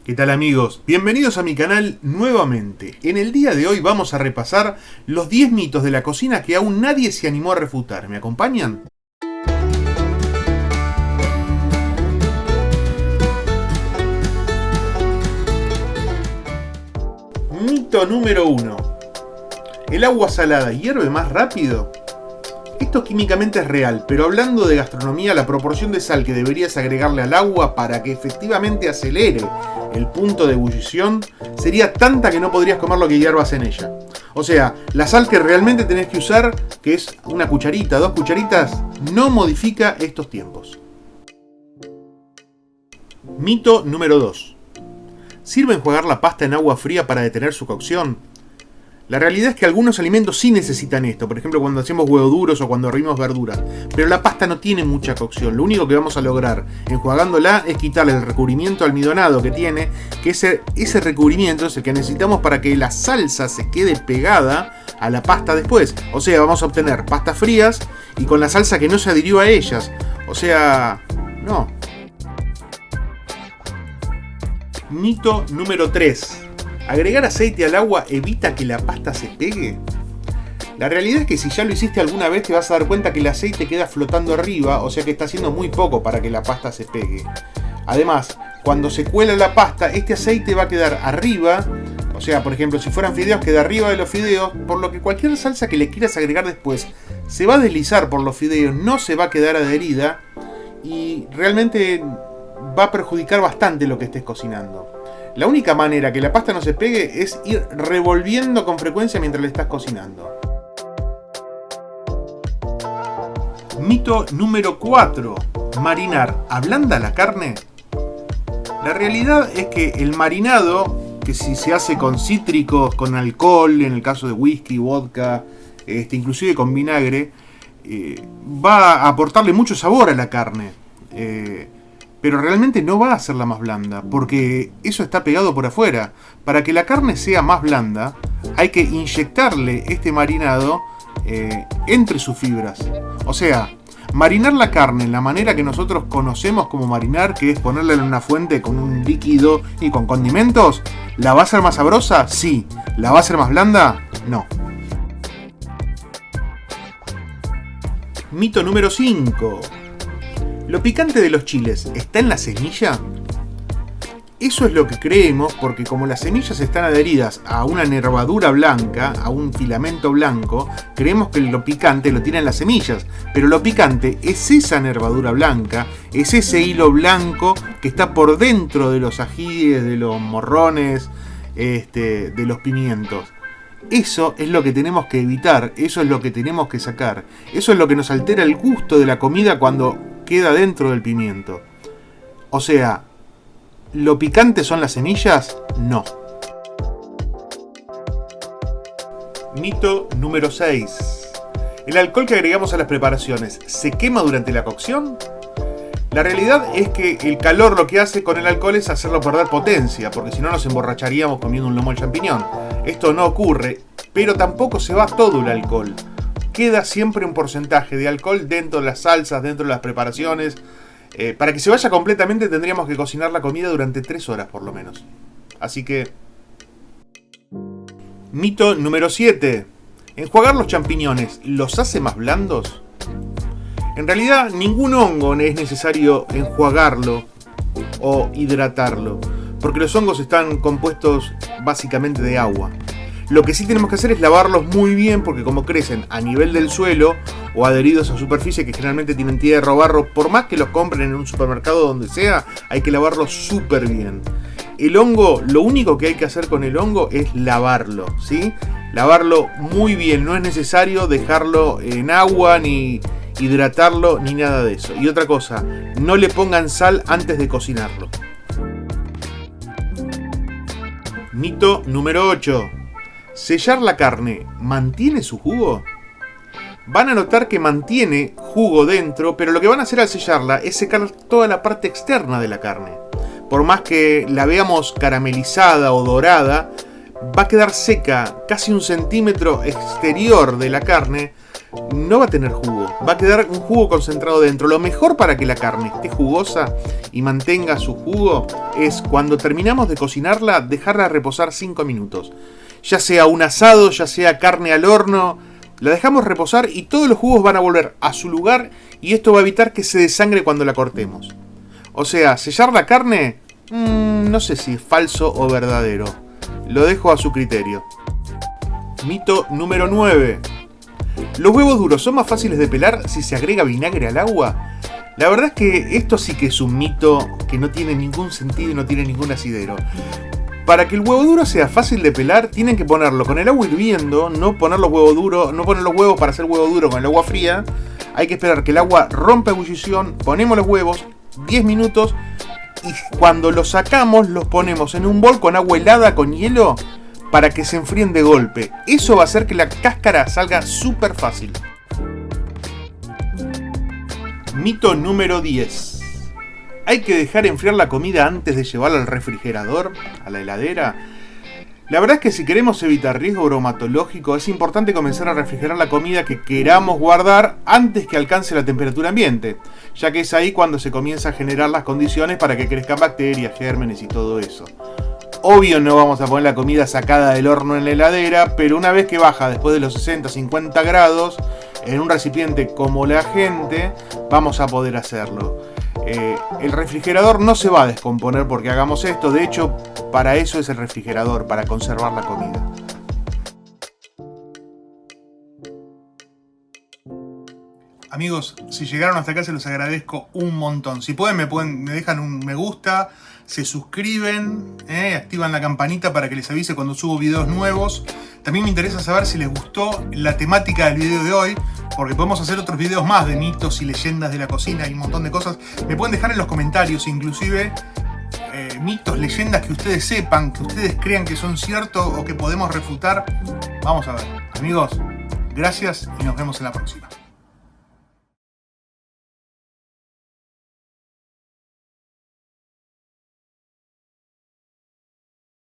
¿Qué tal amigos? Bienvenidos a mi canal nuevamente. En el día de hoy vamos a repasar los 10 mitos de la cocina que aún nadie se animó a refutar. ¿Me acompañan? Mito número 1. ¿El agua salada hierve más rápido? Esto químicamente es real, pero hablando de gastronomía, la proporción de sal que deberías agregarle al agua para que efectivamente acelere el punto de ebullición sería tanta que no podrías comer lo que hierbas en ella. O sea, la sal que realmente tenés que usar, que es una cucharita, 2 cucharitas, no modifica estos tiempos. Mito número 2. ¿Sirve enjuagar la pasta en agua fría para detener su cocción? La realidad es que algunos alimentos sí necesitan esto, por ejemplo cuando hacemos huevos duros o cuando hervimos verduras, pero la pasta no tiene mucha cocción. Lo único que vamos a lograr enjuagándola es quitarle el recubrimiento almidonado que tiene, que ese recubrimiento es el que necesitamos para que la salsa se quede pegada a la pasta después. O sea, vamos a obtener pastas frías y con la salsa que no se adhirió a ellas. O sea, no. Mito número 3. ¿Agregar aceite al agua evita que la pasta se pegue? La realidad es que si ya lo hiciste alguna vez te vas a dar cuenta que el aceite queda flotando arriba, o sea que está haciendo muy poco para que la pasta se pegue. Además, cuando se cuela la pasta, este aceite va a quedar arriba, o sea, por ejemplo, si fueran fideos, queda arriba de los fideos, por lo que cualquier salsa que le quieras agregar después se va a deslizar por los fideos, no se va a quedar adherida y realmente va a perjudicar bastante lo que estés cocinando. La única manera que la pasta no se pegue es ir revolviendo con frecuencia mientras le estás cocinando. Mito número 4. ¿Marinar ablanda la carne? La realidad es que el marinado, que si se hace con cítricos, con alcohol, en el caso de whisky, vodka, inclusive con vinagre, va a aportarle mucho sabor a la carne. Pero realmente no va a hacerla más blanda, porque eso está pegado por afuera. Para que la carne sea más blanda, hay que inyectarle este marinado entre sus fibras. O sea, marinar la carne en la manera que nosotros conocemos como marinar, que es ponerla en una fuente con un líquido y con condimentos, ¿la va a hacer más sabrosa? Sí. ¿La va a hacer más blanda? No. Mito número 5. ¿Lo picante de los chiles está en la semilla? Eso es lo que creemos porque como las semillas están adheridas a una nervadura blanca, a un filamento blanco, creemos que lo picante lo tienen las semillas. Pero lo picante es esa nervadura blanca, es ese hilo blanco que está por dentro de los ajíes, de los morrones, de los pimientos. Eso es lo que tenemos que evitar, eso es lo que tenemos que sacar. Eso es lo que nos altera el gusto de la comida cuando queda dentro del pimiento. O sea, ¿lo picante son las semillas? No. Mito número 6. ¿El alcohol que agregamos a las preparaciones se quema durante la cocción? La realidad es que el calor lo que hace con el alcohol es hacerlo perder potencia, porque si no nos emborracharíamos comiendo un lomo de champiñón. Esto no ocurre, pero tampoco se va todo el alcohol. Queda siempre un porcentaje de alcohol dentro de las salsas, dentro de las preparaciones. Para que se vaya completamente tendríamos que cocinar la comida durante 3 horas por lo menos. Así que... Mito número 7. ¿Enjuagar los champiñones los hace más blandos? En realidad ningún hongo es necesario enjuagarlo o hidratarlo, porque los hongos están compuestos básicamente de agua. Lo que sí tenemos que hacer es lavarlos muy bien porque como crecen a nivel del suelo o adheridos a superficie que generalmente tienen tierra o barro, por más que los compren en un supermercado donde sea, hay que lavarlos súper bien. El hongo, lo único que hay que hacer con el hongo es lavarlo, ¿sí? Lavarlo muy bien, no es necesario dejarlo en agua ni hidratarlo ni nada de eso. Y otra cosa, no le pongan sal antes de cocinarlo. Mito número 8. ¿Sellar la carne mantiene su jugo? Van a notar que mantiene jugo dentro, pero lo que van a hacer al sellarla es secar toda la parte externa de la carne. Por más que la veamos caramelizada o dorada, va a quedar seca casi 1 centímetro exterior de la carne, no va a tener jugo, va a quedar un jugo concentrado dentro. Lo mejor para que la carne esté jugosa y mantenga su jugo es cuando terminamos de cocinarla, dejarla reposar 5 minutos. Ya sea un asado, ya sea carne al horno, la dejamos reposar y todos los jugos van a volver a su lugar y esto va a evitar que se desangre cuando la cortemos. O sea, sellar la carne, no sé si es falso o verdadero. Lo dejo a su criterio. Mito número 9. ¿Los huevos duros son más fáciles de pelar si se agrega vinagre al agua? La verdad es que esto sí que es un mito que no tiene ningún sentido y no tiene ningún asidero. Para que el huevo duro sea fácil de pelar, tienen que ponerlo con el agua hirviendo, no poner los huevos para hacer huevo duro con el agua fría. Hay que esperar que el agua rompa ebullición, ponemos los huevos, 10 minutos, y cuando los sacamos los ponemos en un bol con agua helada con hielo para que se enfríen de golpe. Eso va a hacer que la cáscara salga súper fácil. Mito número 10. ¿Hay que dejar enfriar la comida antes de llevarla al refrigerador, a la heladera? La verdad es que si queremos evitar riesgo bromatológico, es importante comenzar a refrigerar la comida que queramos guardar antes que alcance la temperatura ambiente, ya que es ahí cuando se comienza a generar las condiciones para que crezcan bacterias, gérmenes y todo eso. Obvio no vamos a poner la comida sacada del horno en la heladera, pero una vez que baja después de los 60-50 grados, en un recipiente como la gente, vamos a poder hacerlo. El refrigerador no se va a descomponer porque hagamos esto, de hecho, para eso es el refrigerador, para conservar la comida. Amigos, si llegaron hasta acá se los agradezco un montón. Si pueden me dejan un me gusta, se suscriben, activan la campanita para que les avise cuando subo videos nuevos. También me interesa saber si les gustó la temática del video de hoy, porque podemos hacer otros videos más de mitos y leyendas de la cocina y un montón de cosas. Me pueden dejar en los comentarios inclusive mitos, leyendas que ustedes sepan, que ustedes crean que son ciertos o que podemos refutar. Vamos a ver. Amigos, gracias y nos vemos en la próxima.